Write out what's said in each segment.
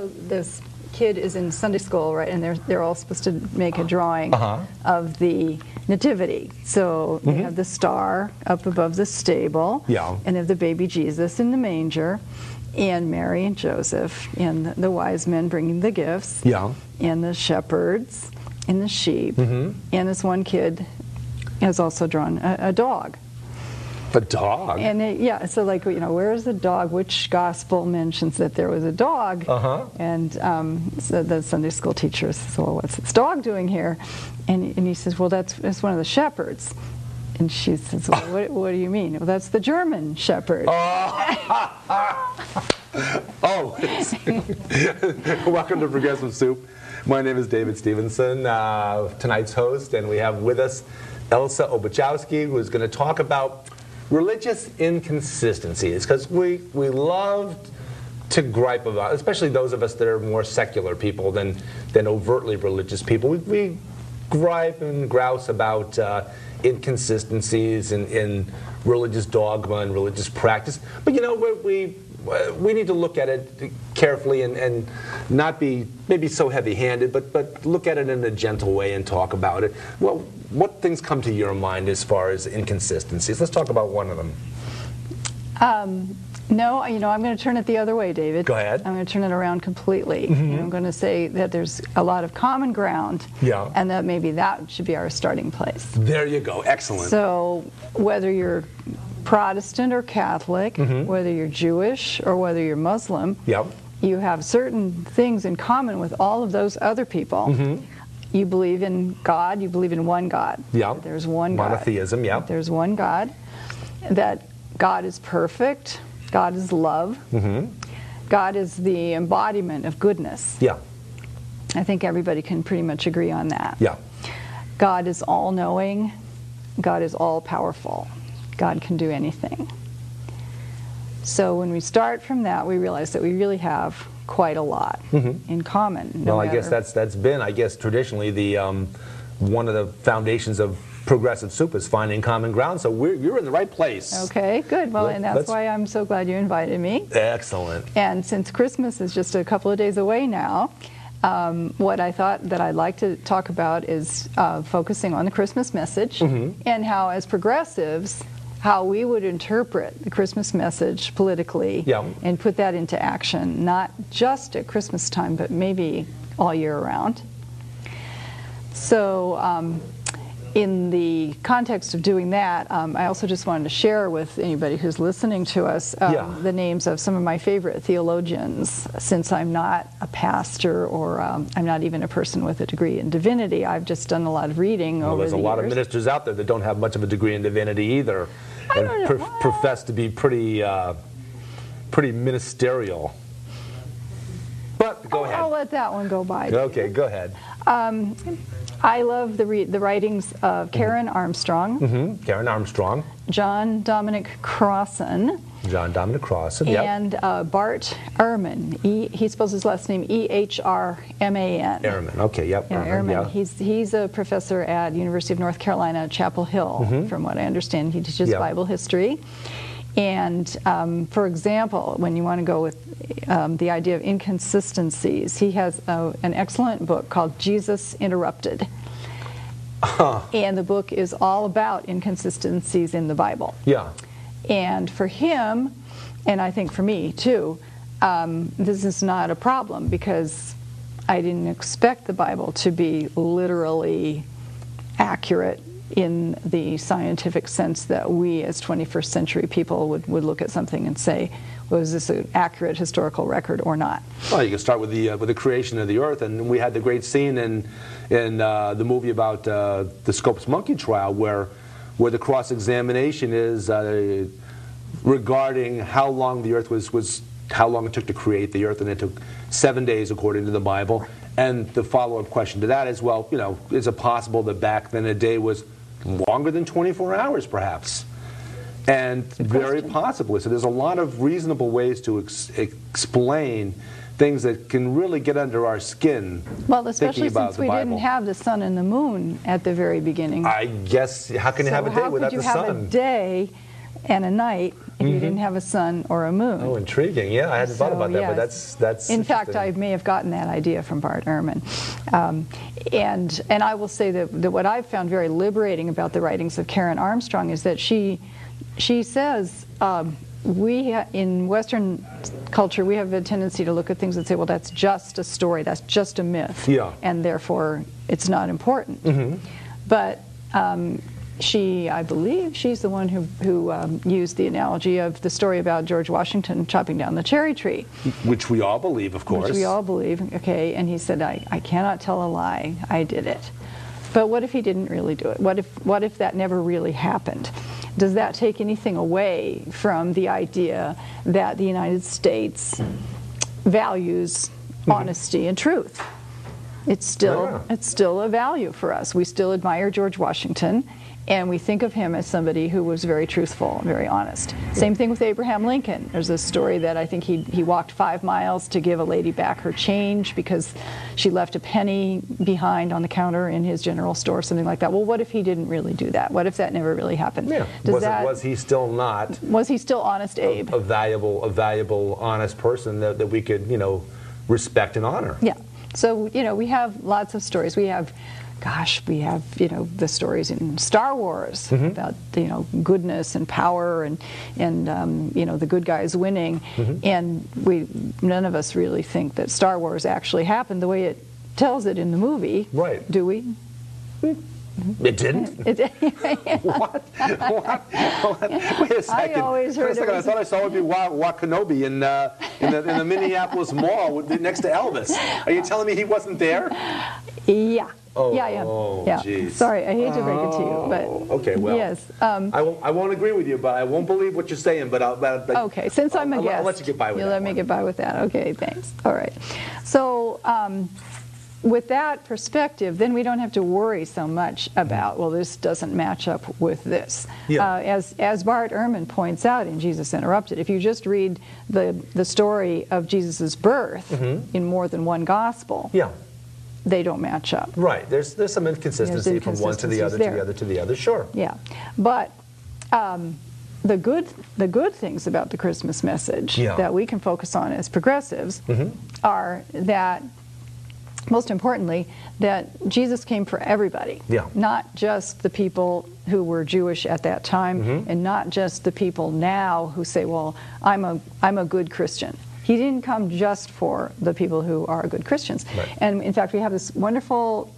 So this kid is in Sunday school, right? And they're all supposed to make a drawing of the nativity. So they have the star up above the stable, and they have the baby Jesus in the manger, and Mary and Joseph, and the wise men bringing the gifts, and the shepherds, and the sheep, and this one kid has also drawn a dog. A dog? And so like, where's the dog? Which gospel mentions that there was a dog? And so the Sunday school teacher says, well, what's this dog doing here? And he says, well, that's one of the shepherds. And she says, well, what do you mean? Well, that's the German shepherd. Welcome to Progressive Soup. My name is David Stevenson, tonight's host, and we have with us Elsa Obachowski, who's going to talk about religious inconsistencies, because we love to gripe about, especially those of us that are more secular people than overtly religious people. We gripe and grouse about inconsistencies in religious dogma and religious practice. But we need to look at it carefully and not be maybe so heavy-handed, but look at it in a gentle way and talk about it. Well, what things come to your mind as far as inconsistencies? Let's talk about one of them. No, I'm going to turn it the other way, David. Go ahead. I'm going to turn it around completely. And I'm going to say that there's a lot of common ground, and that maybe that should be our starting place. There you go. Excellent. So whether you're Protestant or Catholic, whether you're Jewish or whether you're Muslim, you have certain things in common with all of those other people. You believe in God, you believe in one God. There's one God. Monotheism, There's one God. That God is perfect, God is love, God is the embodiment of goodness. I think everybody can pretty much agree on that. God is all-knowing, God is all-powerful. God can do anything. So when we start from that, we realize that we really have quite a lot in common. Well, I guess that's been, traditionally the one of the foundations of Progressive Soup is finding common ground. So you're in the right place. Okay, good. Well, and that's why I'm so glad you invited me. Excellent. And since Christmas is just a couple of days away now, what I thought that I'd like to talk about is focusing on the Christmas message and how, as progressives, how we would interpret the Christmas message politically and put that into action, not just at Christmas time, but maybe all year round. So in the context of doing that, I also just wanted to share with anybody who's listening to us the names of some of my favorite theologians. Since I'm not a pastor or I'm not even a person with a degree in divinity, I've just done a lot of reading over the years. There's a lot of ministers out there that don't have much of a degree in divinity either, and profess to be pretty ministerial. But go ahead. I'll let that one go by. Okay, go ahead. I love the writings of Karen Armstrong. Karen Armstrong. John Dominic Crossan. And Bart Ehrman. He spells his last name E-H-R-M-A-N. Ehrman, okay, Ehrman. He's a professor at University of North Carolina, Chapel Hill, from what I understand. He teaches Bible history. And, for example, when you want to go with the idea of inconsistencies, he has an excellent book called Jesus Interrupted. And the book is all about inconsistencies in the Bible. And for him, and I think for me too, this is not a problem, because I didn't expect the Bible to be literally accurate in the scientific sense that we as 21st century people would look at something and say, was this an accurate historical record or not? Well, you can start with the creation of the earth, and we had the great scene in the movie about the Scopes monkey trial where the cross-examination is regarding how long the earth was how long it took to create the earth, and it took 7 days according to the Bible. And the follow-up question to that is, well, is it possible that back then a day was longer than 24 hours, perhaps? And very possibly. So there's a lot of reasonable ways to explain things that can really get under our skin. Well, especially since we didn't have the sun and the moon at the very beginning. I guess, how can you have a day without the sun? How could you have a day and a night if you didn't have a sun or a moon. Oh, intriguing. Yeah, I hadn't thought about that, but that's in fact, I may have gotten that idea from Bart Ehrman. And I will say that what I've found very liberating about the writings of Karen Armstrong is that she says, in Western culture, we have a tendency to look at things and say, well, that's just a story, that's just a myth, and therefore it's not important. But I believe she's the one who used the analogy of the story about George Washington chopping down the cherry tree. Which we all believe, of course. Which we all believe, okay, and he said, I cannot tell a lie, I did it. But what if he didn't really do it? What if that never really happened? Does that take anything away from the idea that the United States values honesty and truth? It's still a value for us. We still admire George Washington, and we think of him as somebody who was very truthful and very honest. Same thing with Abraham Lincoln. There's a story that I think he walked 5 miles to give a lady back her change because she left a penny behind on the counter in his general store, something like that. Well, what if he didn't really do that? What if that never really happened? Yeah. Was he still not? Was he still honest, Abe? A valuable, honest person that we could, respect and honor. Yeah. So, we have lots of stories. We have the stories in Star Wars about, goodness and power and the good guys winning. And none of us really think that Star Wars actually happened the way it tells it in the movie. Right. Do we? It didn't? What? Wait a second. I always heard I thought I saw it be Wakanobi in the Minneapolis Mall next to Elvis. Are you telling me he wasn't there? Yeah. Oh, yeah. Geez. Sorry, I hate to break it to you, but okay, well, yes. I won't agree with you, but I won't believe what you're saying. But okay, since I'm a guest, I'll let you get by with that. You'll let me get by with that. Okay, thanks. All right. So with that perspective, then we don't have to worry so much about, well, this doesn't match up with this. Yeah. As Bart Ehrman points out in Jesus Interrupted, if you just read the story of Jesus' birth in more than one gospel, they don't match up. Right. There's some inconsistency from one to the other, to the other, to the other. Sure. Yeah. But the good things about the Christmas message that we can focus on as progressives are that, most importantly, that Jesus came for everybody. Not just the people who were Jewish at that time, and not just the people now who say, well, I'm a good Christian. He didn't come just for the people who are good Christians. Right. And in fact, we have this wonderful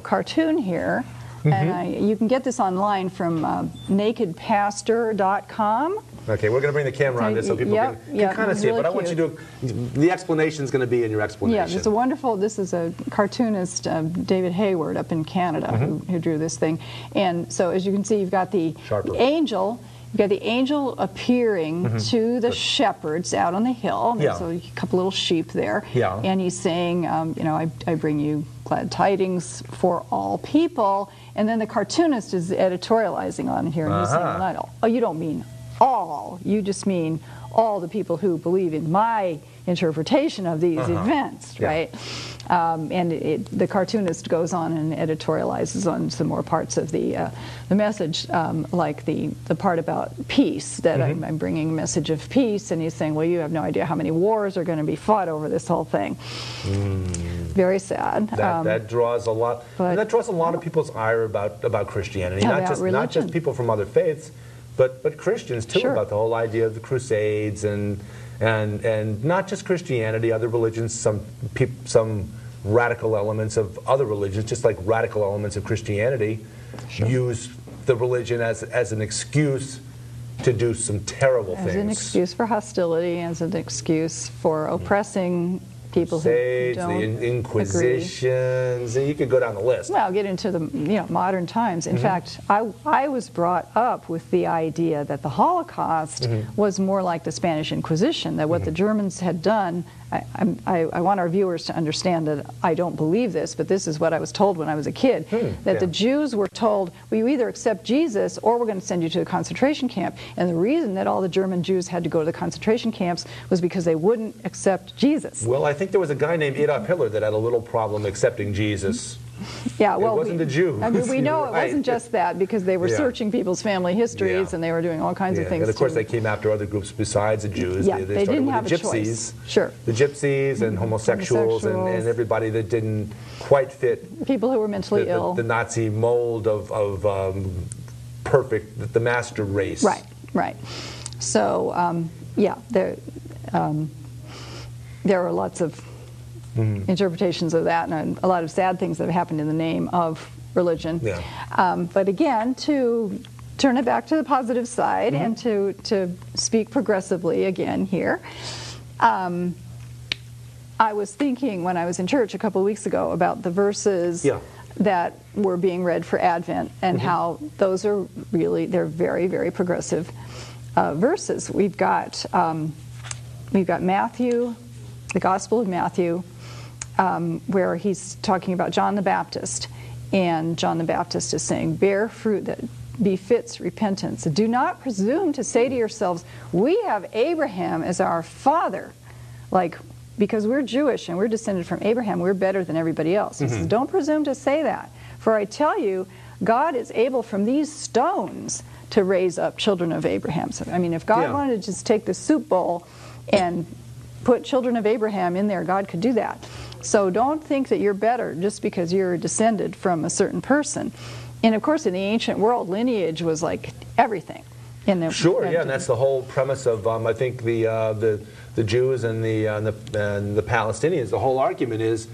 cartoon here, and you can get this online from nakedpastor.com. Okay, we're going to bring the camera on this so people can kind of see it, but I want you to, the explanation is going to be in your explanation. Yeah, this is a cartoonist, David Hayward, up in Canada, who drew this thing. And so as you can see, you've got the angel. You've got the angel appearing to the shepherds out on the hill. There's a couple little sheep there. And he's saying, I bring you glad tidings for all people. And then the cartoonist is editorializing on here. And he's saying, oh, you don't mean all. You just mean all the people who believe in my interpretation of these events, right? And the cartoonist goes on and editorializes on some more parts of the message, like the part about peace, that I'm bringing a message of peace, and he's saying, well, you have no idea how many wars are going to be fought over this whole thing. Very sad. That draws a lot. And that draws a lot of people's ire about Christianity, not just people from other faiths, but Christians too, about the whole idea of the Crusades and not just Christianity, other religions, some radical elements of other religions, just like radical elements of Christianity, use the religion as an excuse to do some terrible things. As an excuse for hostility, as an excuse for oppressing people who don't the Inquisitions, and you could go down the list. Well, get into the modern times. In fact, I was brought up with the idea that the Holocaust was more like the Spanish Inquisition, that what the Germans had done. I want our viewers to understand that I don't believe this, but this is what I was told when I was a kid, that the Jews were told, well, you either accept Jesus or we're going to send you to a concentration camp. And the reason that all the German Jews had to go to the concentration camps was because they wouldn't accept Jesus. Well, I think there was a guy named Adolf Hitler that had a little problem accepting Jesus. Yeah, well, it wasn't the Jews. I mean, we know it Right. wasn't just that, because they were searching people's family histories, and they were doing all kinds of things. And of course, they came after other groups besides the Jews. Yeah, they they started didn't with have the a gypsies. choice. Sure. The gypsies and homosexuals and everybody that didn't quite fit. People who were mentally ill. The Nazi mold of perfect, the master race. Right, right. So, yeah, there are lots of interpretations of that, and a lot of sad things that have happened in the name of religion. Yeah. But again, to turn it back to the positive side and to speak progressively again here, I was thinking when I was in church a couple of weeks ago about the verses that were being read for Advent, and how those are really, they're very, very progressive verses. We've got Matthew, the Gospel of Matthew, where he's talking about John the Baptist, and John the Baptist is saying, bear fruit that befits repentance. Do not presume to say to yourselves, we have Abraham as our father. Like, because we're Jewish and we're descended from Abraham, we're better than everybody else. He says, don't presume to say that. For I tell you, God is able from these stones to raise up children of Abraham. So, I mean, if God wanted to just take the soup bowl and put children of Abraham in there, God could do that. So don't think that you're better just because you're descended from a certain person. And of course, in the ancient world, lineage was like everything. In the, and that's the whole premise of I think the Jews and the Palestinians. The whole argument is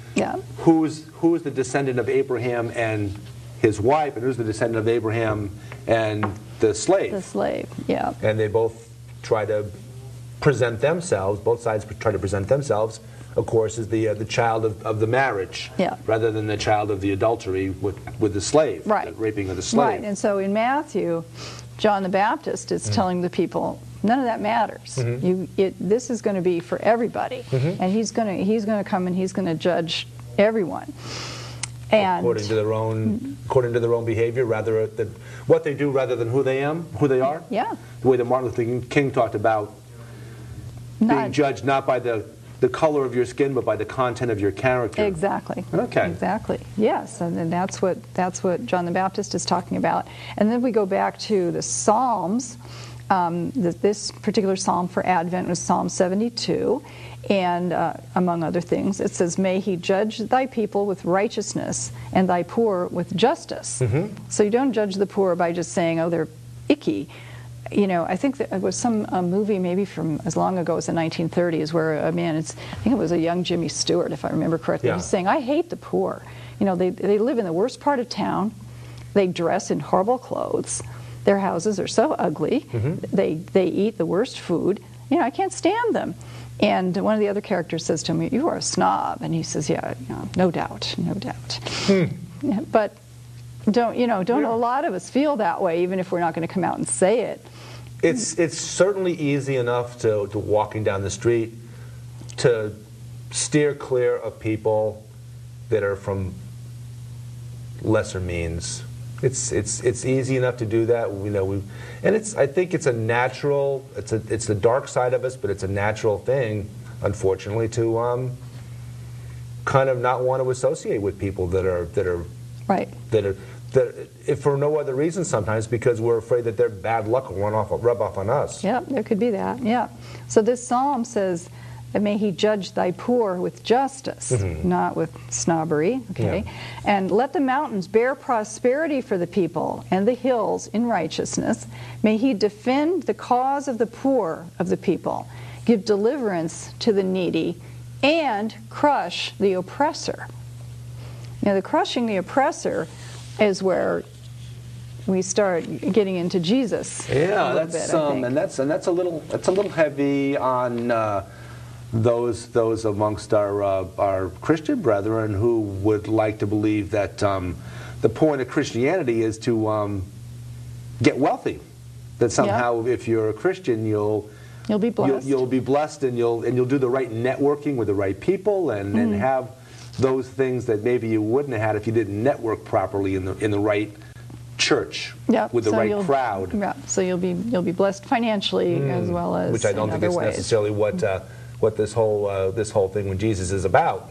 who's the descendant of Abraham and his wife, and who's the descendant of Abraham and the slave. The slave, yeah. And they both try to present themselves. Both sides try to present themselves, of course, as the child of the marriage, rather than the child of the adultery with the slave, the raping of the slave. Right. And so in Matthew, John the Baptist is telling the people, none of that matters. This is going to be for everybody, and he's going to come and he's going to judge everyone. And according to their own behavior, rather than what they do, rather than who they are. Yeah. The way that Martin Luther King talked about being judged not by the color of your skin, but by the content of your character. Exactly. Okay. Exactly. Yes, and then that's what John the Baptist is talking about. And then we go back to the Psalms. This particular psalm for Advent was Psalm 72, and among other things, it says, "May he judge thy people with righteousness, and thy poor with justice." So you don't judge the poor by just saying, "Oh, they're icky." You know, I think there was some movie maybe from as long ago as the 1930s where a man, I think it was a young Jimmy Stewart, if I remember correctly, he's saying, "I hate the poor. You know, they live in the worst part of town. They dress in horrible clothes. Their houses are so ugly. They eat the worst food. You know, I can't stand them." And one of the other characters says to him, "You are a snob." And he says, "Yeah, no doubt, no doubt." Yeah, but don't a lot of us feel that way, even if we're not going to come out and say it? It's certainly easy enough to walking down the street to steer clear of people that are from lesser means. It's easy enough to do that. I think it's a natural. It's the dark side of us, but it's a natural thing, unfortunately, to kind of not want to associate with people that are if for no other reason sometimes because we're afraid that their bad luck will rub off on us. Yeah, there could be that. Yeah. So this psalm says, "May he judge thy poor with justice," not with snobbery. Okay. "And let the mountains bear prosperity for the people, and the hills in righteousness. May he defend the cause of the poor of the people, give deliverance to the needy, and crush the oppressor." Now, the crushing the oppressor is where we start getting into Jesus. Yeah, that's a little heavy on those amongst our Christian brethren who would like to believe that the point of Christianity is to get wealthy. That somehow, if you're a Christian, you'll be blessed. You'll be blessed, and you'll do the right networking with the right people, and have those things that maybe you wouldn't have had if you didn't network properly in the right church with the right crowd. Yeah, so you'll be blessed financially as well as which I don't think is necessarily what this whole thing with Jesus is about.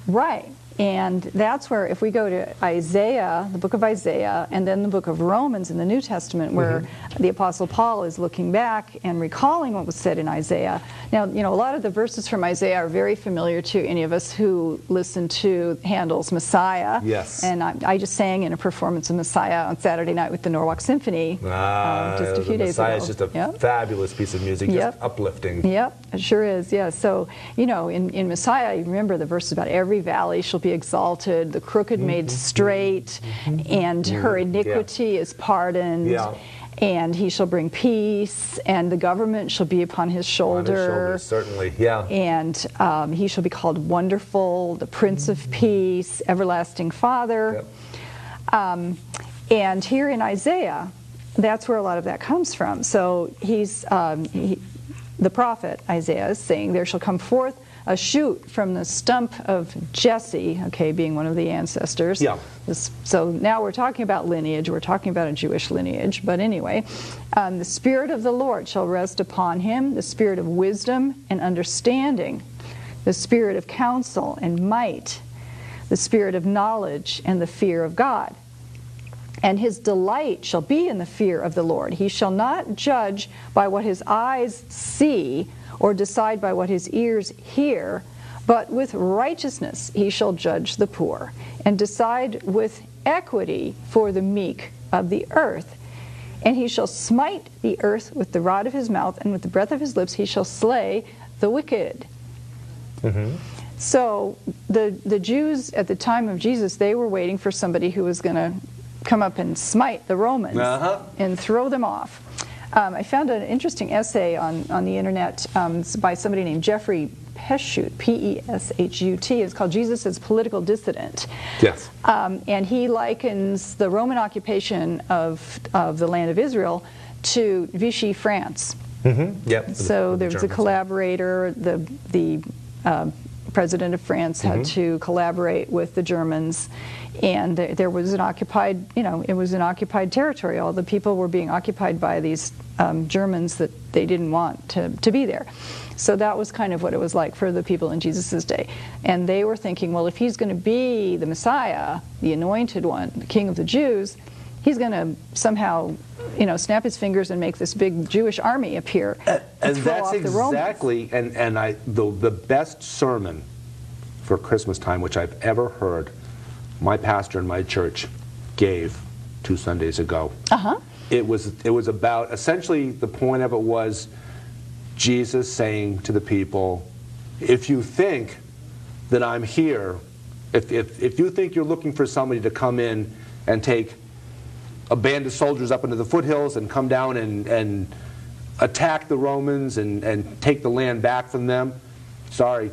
Right. And that's where, if we go to Isaiah, the book of Isaiah, and then the book of Romans in the New Testament, where the Apostle Paul is looking back and recalling what was said in Isaiah. Now, you know, a lot of the verses from Isaiah are very familiar to any of us who listen to Handel's Messiah. Yes. And I just sang in a performance of Messiah on Saturday night with the Norwalk Symphony just a few days ago. Messiah is just a fabulous piece of music, just uplifting. Yep, it sure is, yeah. So, you know, in Messiah, you remember the verse about every valley shall be exalted, the crooked made straight, and her iniquity is pardoned, and he shall bring peace, and the government shall be upon his shoulder. Certainly, yeah. And he shall be called Wonderful, the Prince of Peace, Everlasting Father. And here in Isaiah, that's where a lot of that comes from. So he's the prophet Isaiah is saying, there shall come forth a shoot from the stump of Jesse, okay, being one of the ancestors. Yeah. So now we're talking about lineage, we're talking about a Jewish lineage, but anyway, the Spirit of the Lord shall rest upon him, the Spirit of wisdom and understanding, the Spirit of counsel and might, the Spirit of knowledge and the fear of God. And his delight shall be in the fear of the Lord. He shall not judge by what his eyes see, or decide by what his ears hear, but with righteousness he shall judge the poor, and decide with equity for the meek of the earth. And he shall smite the earth with the rod of his mouth, and with the breath of his lips he shall slay the wicked. So the Jews at the time of Jesus, they were waiting for somebody who was going to come up and smite the Romans and throw them off. I found an interesting essay on the internet by somebody named Jeffrey Peshut, P-E-S-H-U-T. It's called Jesus as Political Dissident. Yes. And he likens the Roman occupation of the land of Israel to Vichy France. Yep. So there was a collaborator, the president of France had to collaborate with the Germans, and there was an occupied, you know, it was an occupied territory. All the people were being occupied by these Germans that they didn't want to be there. So that was kind of what it was like for the people in Jesus' day. And they were thinking, well, if he's going to be the Messiah, the anointed one, the King of the Jews, he's going to somehow, you know, snap his fingers and make this big Jewish army appear and that's exactly, the best sermon for Christmas time, which I've ever heard, my pastor in my church gave 2 Sundays ago. It was about, essentially the point of it was Jesus saying to the people, if you think that I'm here, if you think you're looking for somebody to come in and take a band of soldiers up into the foothills and come down and attack the Romans and take the land back from them, sorry,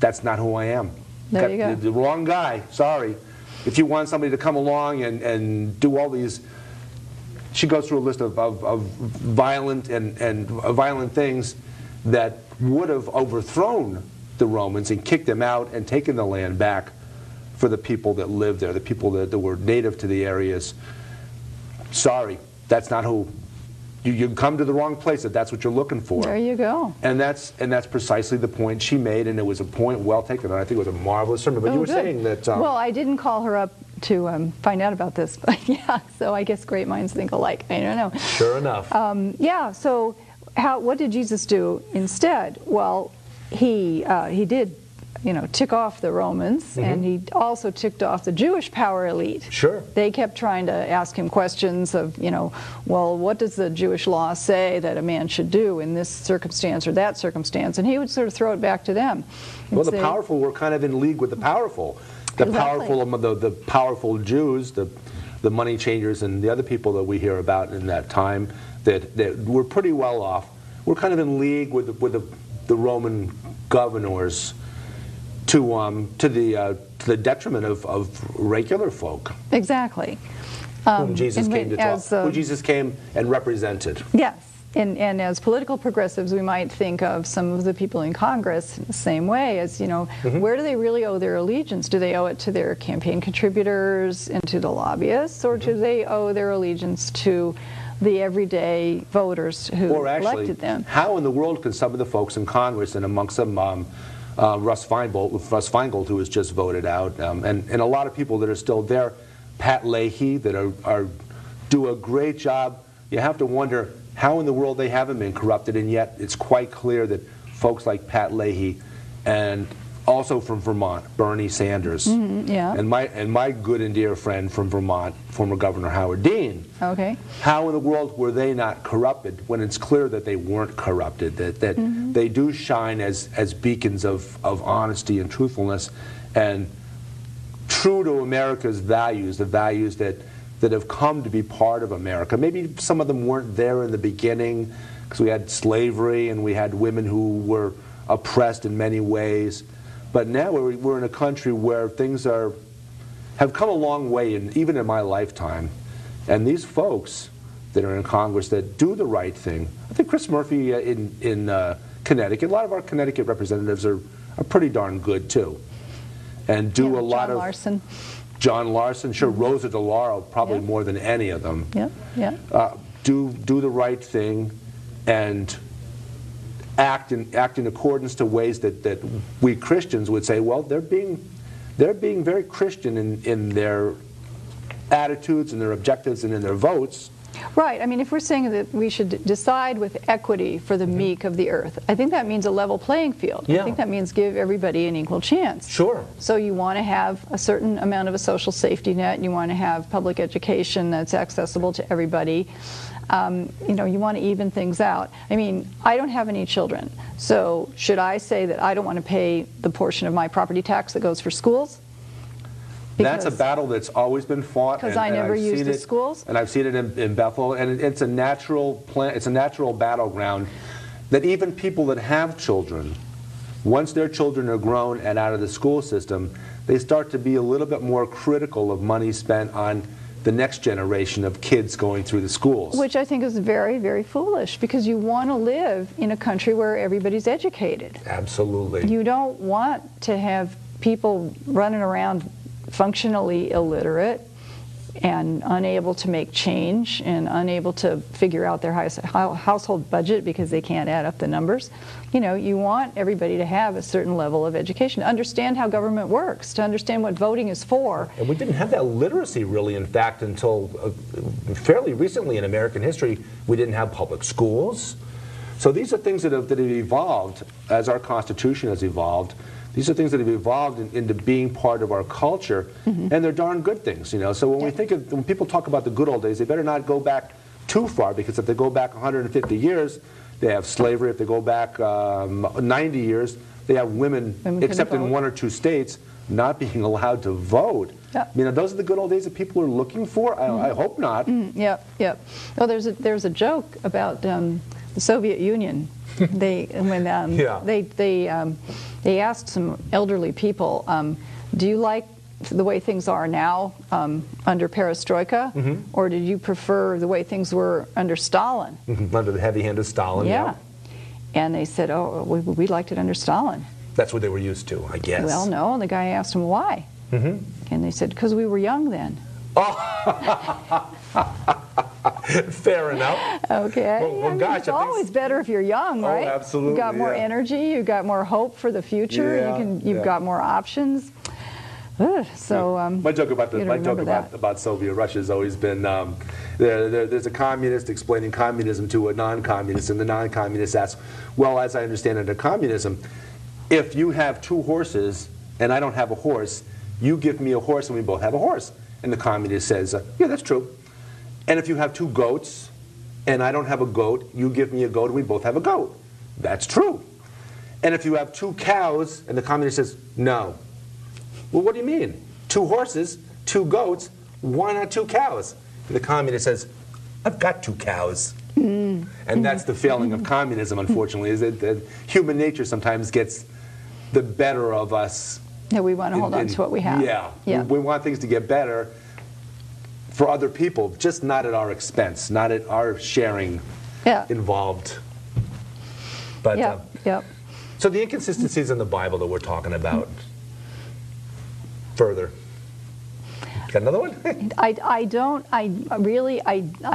that's not who I am. There you go. The wrong guy, sorry. If you want somebody to come along and do all these, she goes through a list of violent and violent things that would have overthrown the Romans and kicked them out and taken the land back for the people that lived there, the people that were native to the areas. Sorry, that's not who. You come to the wrong place if that's what you're looking for. There you go. And that's precisely the point she made, and it was a point well taken. And I think it was a marvelous sermon. But you were saying that. Well, I didn't call her up to find out about this, but yeah. So I guess great minds think alike. I don't know. Sure enough. Yeah. So what did Jesus do instead? Well, he did, you know, tick off the Romans, and he also ticked off the Jewish power elite. Sure. They kept trying to ask him questions of, you know, well, what does the Jewish law say that a man should do in this circumstance or that circumstance? And he would sort of throw it back to them. Well, the powerful were kind of in league with the powerful. The powerful Jews, the money changers, and the other people that we hear about in that time that were pretty well off, were kind of in league with the Roman governors to the detriment of regular folk. Exactly. Whom Jesus came to talk. Who Jesus came and represented. Yes. And as political progressives, we might think of some of the people in Congress in the same way as, you know, where do they really owe their allegiance? Do they owe it to their campaign contributors and to the lobbyists, or do they owe their allegiance to the everyday voters who elected them? How in the world can some of the folks in Congress, and amongst them Russ Feingold, who was just voted out, and a lot of people that are still there, Pat Leahy, that do a great job. You have to wonder how in the world they haven't been corrupted, and yet it's quite clear that folks like Pat Leahy, and also from Vermont, Bernie Sanders, yeah. and my good and dear friend from Vermont, former Governor Howard Dean. Okay. How in the world were they not corrupted when it's clear that they weren't corrupted, that they do shine as beacons of honesty and truthfulness, and true to America's values, the values that have come to be part of America. Maybe some of them weren't there in the beginning, because we had slavery and we had women who were oppressed in many ways. But now we're in a country where things have come a long way, even in my lifetime. And these folks that are in Congress that do the right thing, I think Chris Murphy in Connecticut, a lot of our Connecticut representatives are pretty darn good too, and do a lot of. Larson. John Larson, sure, Rosa DeLauro, probably more than any of them. Do the right thing, and act in accordance to ways that we Christians would say, well, they're being very Christian in their attitudes and their objectives and in their votes. Right. I mean, if we're saying that we should decide with equity for the meek of the earth, I think that means a level playing field. Yeah. I think that means give everybody an equal chance. Sure. So you want to have a certain amount of a social safety net, and you want to have public education that's accessible to everybody. You know, you want to even things out. I mean, I don't have any children, so should I say that I don't want to pay the portion of my property tax that goes for schools? That's a battle that's always been fought. Because I never used the schools? And I've seen it in Bethel, and it's a natural battleground that even people that have children, once their children are grown and out of the school system, they start to be a little bit more critical of money spent on the next generation of kids going through the schools. Which I think is very, very foolish, because you want to live in a country where everybody's educated. Absolutely. You don't want to have people running around functionally illiterate and unable to make change and unable to figure out their household budget because they can't add up the numbers. You know, you want everybody to have a certain level of education, to understand how government works, to understand what voting is for. And we didn't have that literacy really, in fact, until fairly recently in American history. We didn't have public schools. So these are things that have evolved as our Constitution has evolved. These are things that have evolved into being part of our culture, and they're darn good things, you know. So when people talk about the good old days, they better not go back too far, because if they go back 150 years, they have slavery. If they go back 90 years, they have women except in 1 or 2 states, not being allowed to vote. Yep. You know, those are the good old days that people are looking for. I hope not. Yep. Oh, there's a joke about the Soviet Union. They asked some elderly people, do you like the way things are now under Perestroika, or did you prefer the way things were under Stalin? Under the heavy hand of Stalin. Yeah. And they said, oh, we liked it under Stalin. That's what they were used to, I guess. Well, no, and the guy asked them why. And they said, because we were young then. Fair enough. Okay. Well, gosh, it's always better if you're young, right? Oh, absolutely. You've got more energy. You've got more hope for the future. You've got more options. So my joke about Soviet Russia has always been there's a communist explaining communism to a non-communist, and the non-communist asks, well, as I understand it, under communism, if you have 2 horses and I don't have a horse, you give me a horse and we both have a horse. And the communist says, yeah, that's true. And if you have 2 goats and I don't have a goat, you give me a goat and we both have a goat. That's true. And if you have 2 cows, and the communist says, no. Well, what do you mean? 2 horses, 2 goats, why not 2 cows? And the communist says, I've got 2 cows. And that's the failing of communism, unfortunately, is that human nature sometimes gets the better of us. Yeah, we want to hold on to what we have. Yeah. We want things to get better for other people, just not at our expense, not at our sharing involved. But so the inconsistencies in the Bible that we're talking about further. Got another one? I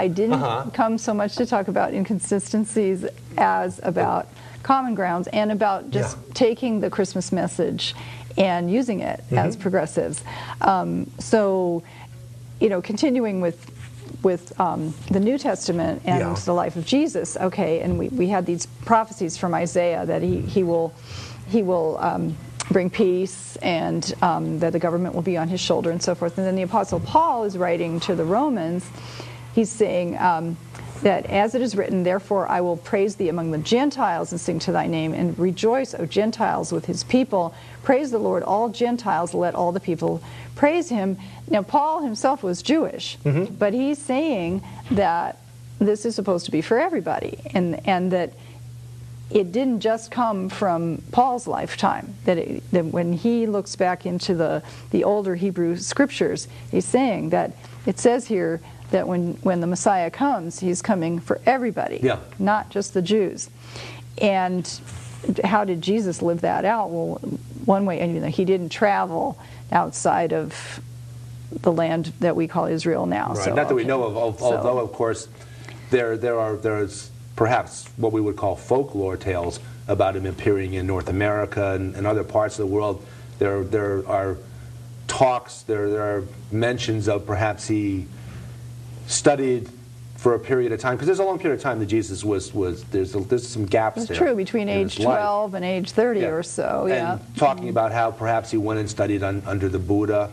didn't come so much to talk about inconsistencies as about common grounds, and about just taking the Christmas message and using it as progressives. So, you know, continuing with the New Testament and the life of Jesus, okay, and we had these prophecies from Isaiah that he will bring peace, and that the government will be on his shoulder and so forth. And then the Apostle Paul is writing to the Romans. He's saying that as it is written, therefore I will praise thee among the Gentiles and sing to thy name, and rejoice, O Gentiles, with his people. Praise the Lord, all Gentiles, let all the people praise him. Now, Paul himself was Jewish, but he's saying that this is supposed to be for everybody, and that it didn't just come from Paul's lifetime, that when he looks back into the older Hebrew scriptures, he's saying that it says here that when the Messiah comes, he's coming for everybody, not just the Jews. And how did Jesus live that out? Well, one way, and he didn't travel outside of the land that we call Israel now. Right. So, not that we know of, although of course there's perhaps what we would call folklore tales about him appearing in North America and other parts of the world. There are talks, there are mentions of perhaps he studied for a period of time, because there's a long period of time that Jesus was there's some gaps there. It's true, between age 12 and age 30 or so, and talking about how perhaps he went and studied under the Buddha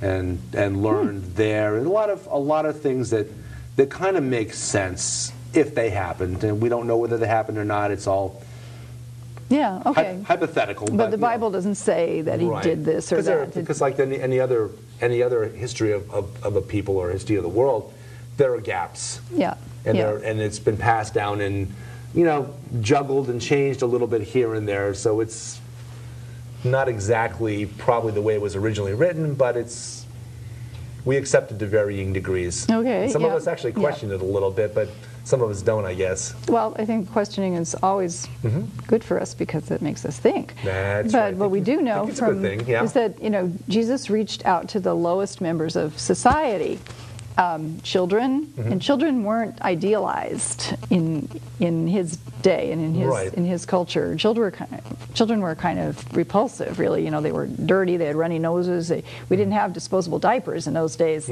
and learned there, and a lot of things that kind of make sense if they happened, and we don't know whether they happened or not. It's all hypothetical. But the Bible doesn't say that he did this or that. Because like any other history of a people or history of the world, there are gaps. And it's been passed down and juggled and changed a little bit here and there. So it's not exactly probably the way it was originally written, but we accept it to varying degrees. Okay. And some of us actually question it a little bit, but some of us don't, I guess. Well, I think questioning is always good for us because it makes us think. That's but right. what we do know is that Jesus reached out to the lowest members of society. Children, and children weren't idealized in his day and in his culture. Children were kind of repulsive, really. They were dirty. They had runny noses. We didn't have disposable diapers in those days,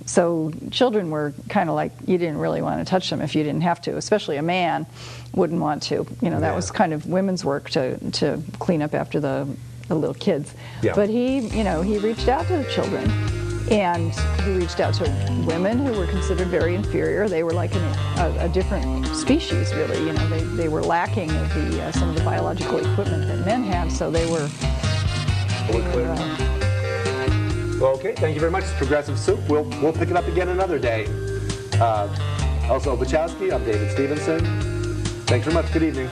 so children were kind of like you didn't really want to touch them if you didn't have to. Especially a man wouldn't want to. That was kind of women's work to clean up after the little kids. But he reached out to the children. And he reached out to women who were considered very inferior. They were like a different species, really. They were lacking of some of the biological equipment that men have, so they were. Well, okay, thank you very much. It's Progressive Soup. We'll pick it up again another day. Elsa Obachowski, I'm David Stevenson. Thanks very much. Good evening.